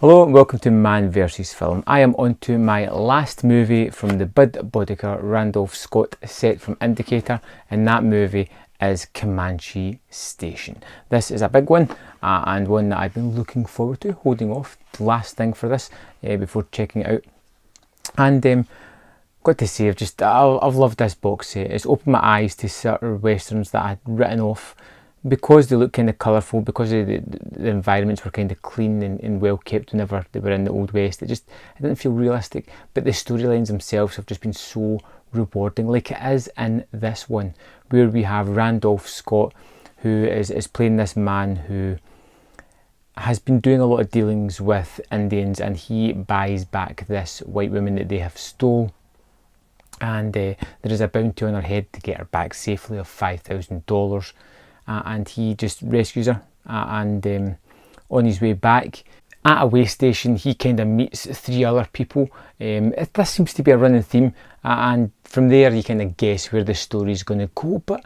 Hello and welcome to Man vs Film. I am on to my last movie from the Bud Bodicker Randolph Scott set from Indicator, and that movie is Comanche Station. This is a big one and one that I've been looking forward to, holding off the last thing for this before checking it out. And got to say, I've loved this box set. It's opened my eyes to certain westerns that I'd written off because they look kind of colourful, because the environments were kind of clean and well kept whenever they were in the Old West. It didn't feel realistic, but the storylines themselves have just been so rewarding, like it is in this one, where we have Randolph Scott, who is playing this man who has been doing a lot of dealings with Indians, and he buys back this white woman that they have stole, and there is a bounty on her head to get her back safely of $5,000. And he just rescues her, and on his way back at a way station he kind of meets three other people. This seems to be a running theme, and from there you kind of guess where the story is going to go, but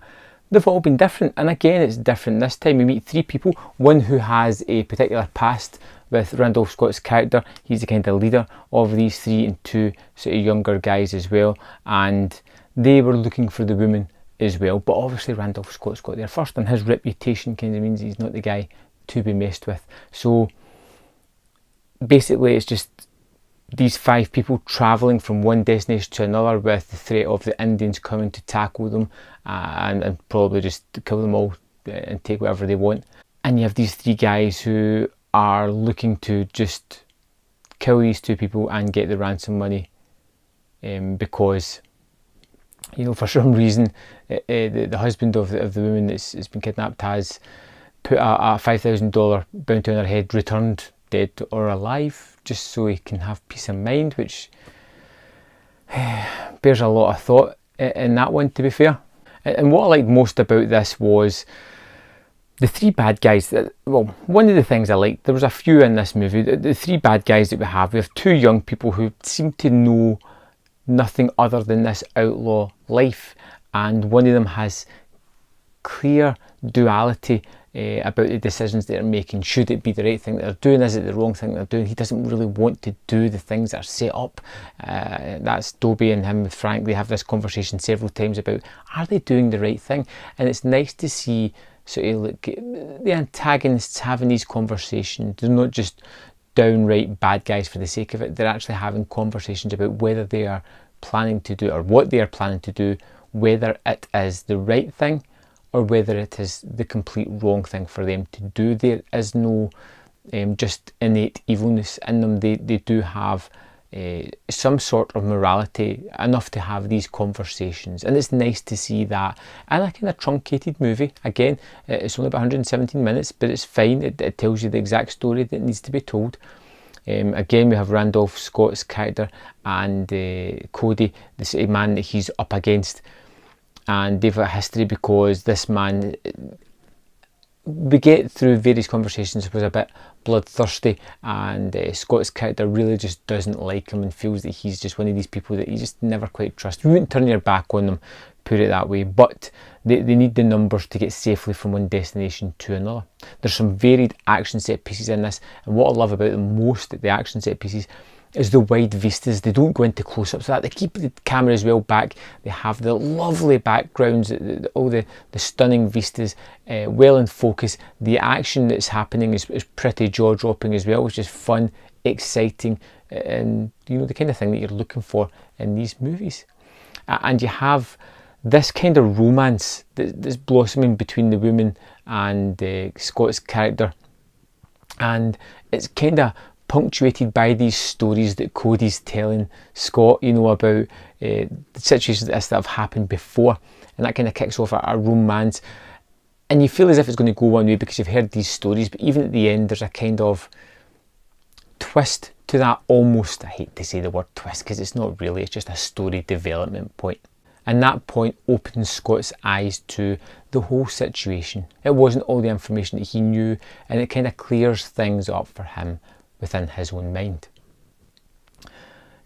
they've all been different. And again, it's different this time. We meet three people, one who has a particular past with Randolph Scott's character. He's the kind of leader of these three, and two sort of younger guys as well, and they were looking for the woman as well, but obviously Randolph Scott's got there first, and his reputation kind of means he's not the guy to be messed with. So basically it's just these five people travelling from one destination to another with the threat of the Indians coming to tackle them and probably just kill them all and take whatever they want. And you have these three guys who are looking to just kill these two people and get the ransom money, because, you know, for some reason the husband of the woman that's been kidnapped has put a $5,000 bounty on her head, returned dead or alive, just so he can have peace of mind, which bears a lot of thought in that one, to be fair. And what I liked most about this was the three bad guys. Well, one of the things I liked, there was a few in this movie, the three bad guys that we have two young people who seem to know nothing other than this outlaw life, and one of them has clear duality about the decisions they're making. Should it be the right thing that they're doing? Is it the wrong thing they're doing? He doesn't really want to do the things that are set up. That's Dobie and him with Frank. They have this conversation several times about, are they doing the right thing? And it's nice to see sort of like the antagonists having these conversations. They're not just downright bad guys for the sake of it. They're actually having conversations about whether they are planning to do, or what they are planning to do, whether it is the right thing or whether it is the complete wrong thing for them to do. There is no just innate evilness in them. They do have some sort of morality, enough to have these conversations, and it's nice to see that in a kind of truncated movie. Again, it's only about 117 minutes, but it's fine. It tells you the exact story that needs to be told. Again, we have Randolph Scott's character and Cody, the sort of man that he's up against, and they've got a history because this man, we get through various conversations, was a bit bloodthirsty, and Scott's character really just doesn't like him and feels that he's just one of these people that you just never quite trust. You wouldn't turn your back on them, put it that way, but they need the numbers to get safely from one destination to another. There's some varied action set pieces in this, and what I love about them most, the action set pieces, is the wide vistas. They don't go into close-ups like that. They keep the cameras well back. They have the lovely backgrounds, all the stunning vistas, well in focus. The action that's happening is pretty jaw-dropping as well, which is fun, exciting, and you know, the kind of thing that you're looking for in these movies. And you have this kind of romance that's blossoming between the woman and Scott's character, and it's kind of punctuated by these stories that Cody's telling Scott, you know, about the situations that have happened before, and that kind of kicks off a romance, and you feel as if it's going to go one way because you've heard these stories, but even at the end there's a kind of twist to that almost. I hate to say the word twist because it's not really, it's just a story development point. And that point opens Scott's eyes to the whole situation. It wasn't all the information that he knew, and it kind of clears things up for him within his own mind.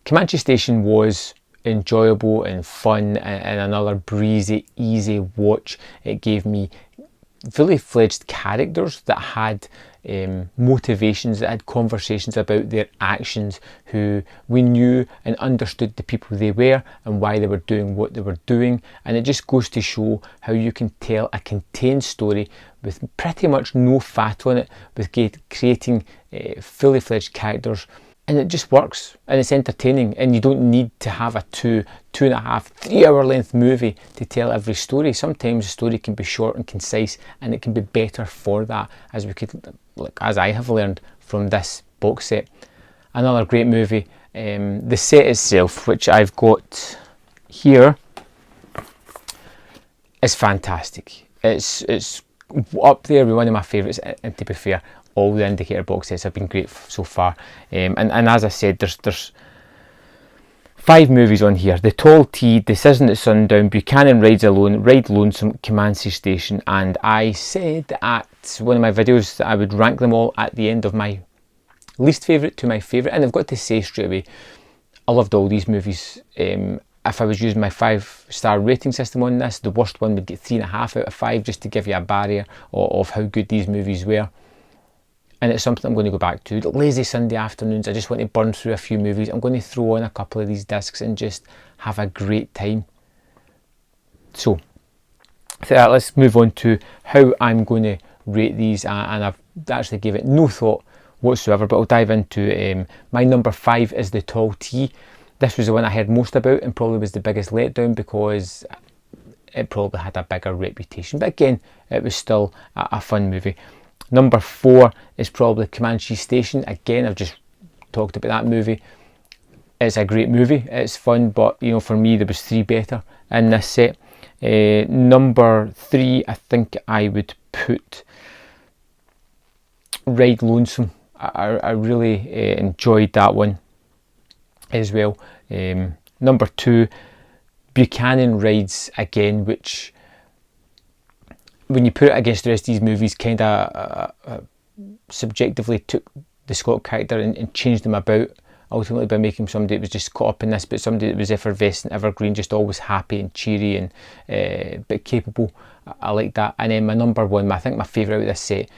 Comanche Station was enjoyable and fun, and another breezy, easy watch. It gave me fully fledged characters that had motivations, that had conversations about their actions, who we knew and understood the people they were and why they were doing what they were doing. And it just goes to show how you can tell a contained story with pretty much no fat on it, with creating fully fledged characters. And it just works, and it's entertaining, and you don't need to have a 2.5, 3 hour length movie to tell every story. Sometimes a story can be short and concise, and it can be better for that, as I have learned from this box set. Another great movie. The set itself, which I've got here, is fantastic. It's up there with one of my favourites, and to be fair, all the Indicator box sets have been great so far. And as I said, there's 5 movies on here: The Tall Tea, Decision at Sundown, Buchanan Rides Alone, Ride Lonesome, Comanche Station. And I said at one of my videos that I would rank them all at the end of my least favourite to my favourite. And I've got to say straight away, I loved all these movies. If I was using my 5-star rating system on this, the worst one would get 3.5 out of 5, just to give you a barrier of how good these movies were. And it's something I'm going to go back to. Lazy Sunday afternoons, I just want to burn through a few movies. I'm going to throw on a couple of these discs and just have a great time. So, let's move on to how I'm going to rate these. And I've actually gave it no thought whatsoever, but I'll dive into my number 5 is The Tall Tea. This was the one I heard most about and probably was the biggest letdown, because it probably had a bigger reputation. But again, it was still a fun movie. Number 4 is probably Comanche Station. Again, I've just talked about that movie. It's a great movie. It's fun, but you know, for me, there was 3 better in this set. Number 3, I think I would put Ride Lonesome. I really enjoyed that one as well. Number 2, Buchanan Rides Again, which, when you put it against the rest of these movies, kind of subjectively took the Scott character and changed him about, ultimately by making him somebody that was just caught up in this, but somebody that was effervescent, evergreen, just always happy and cheery and but capable. I like that. And then my number 1, I think my favourite out of this set,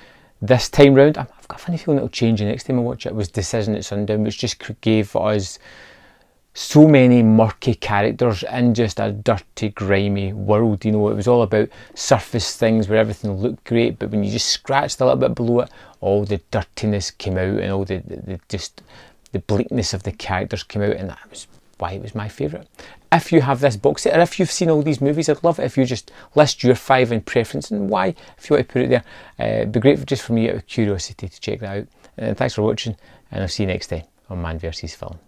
this time round, I've got a funny feeling it'll change the next time I watch it, was Decision at Sundown, which just gave us so many murky characters in just a dirty, grimy world. You know, it was all about surface things where everything looked great, but when you just scratched a little bit below it, all the dirtiness came out, and all the bleakness of the characters came out, and that was why it was my favourite. If you have this box set, or if you've seen all these movies, I'd love it if you just list your 5 in preference and why, if you want to put it there. It'd be great just for me out of curiosity to check that out. Thanks for watching, and I'll see you next time on Man vs Film.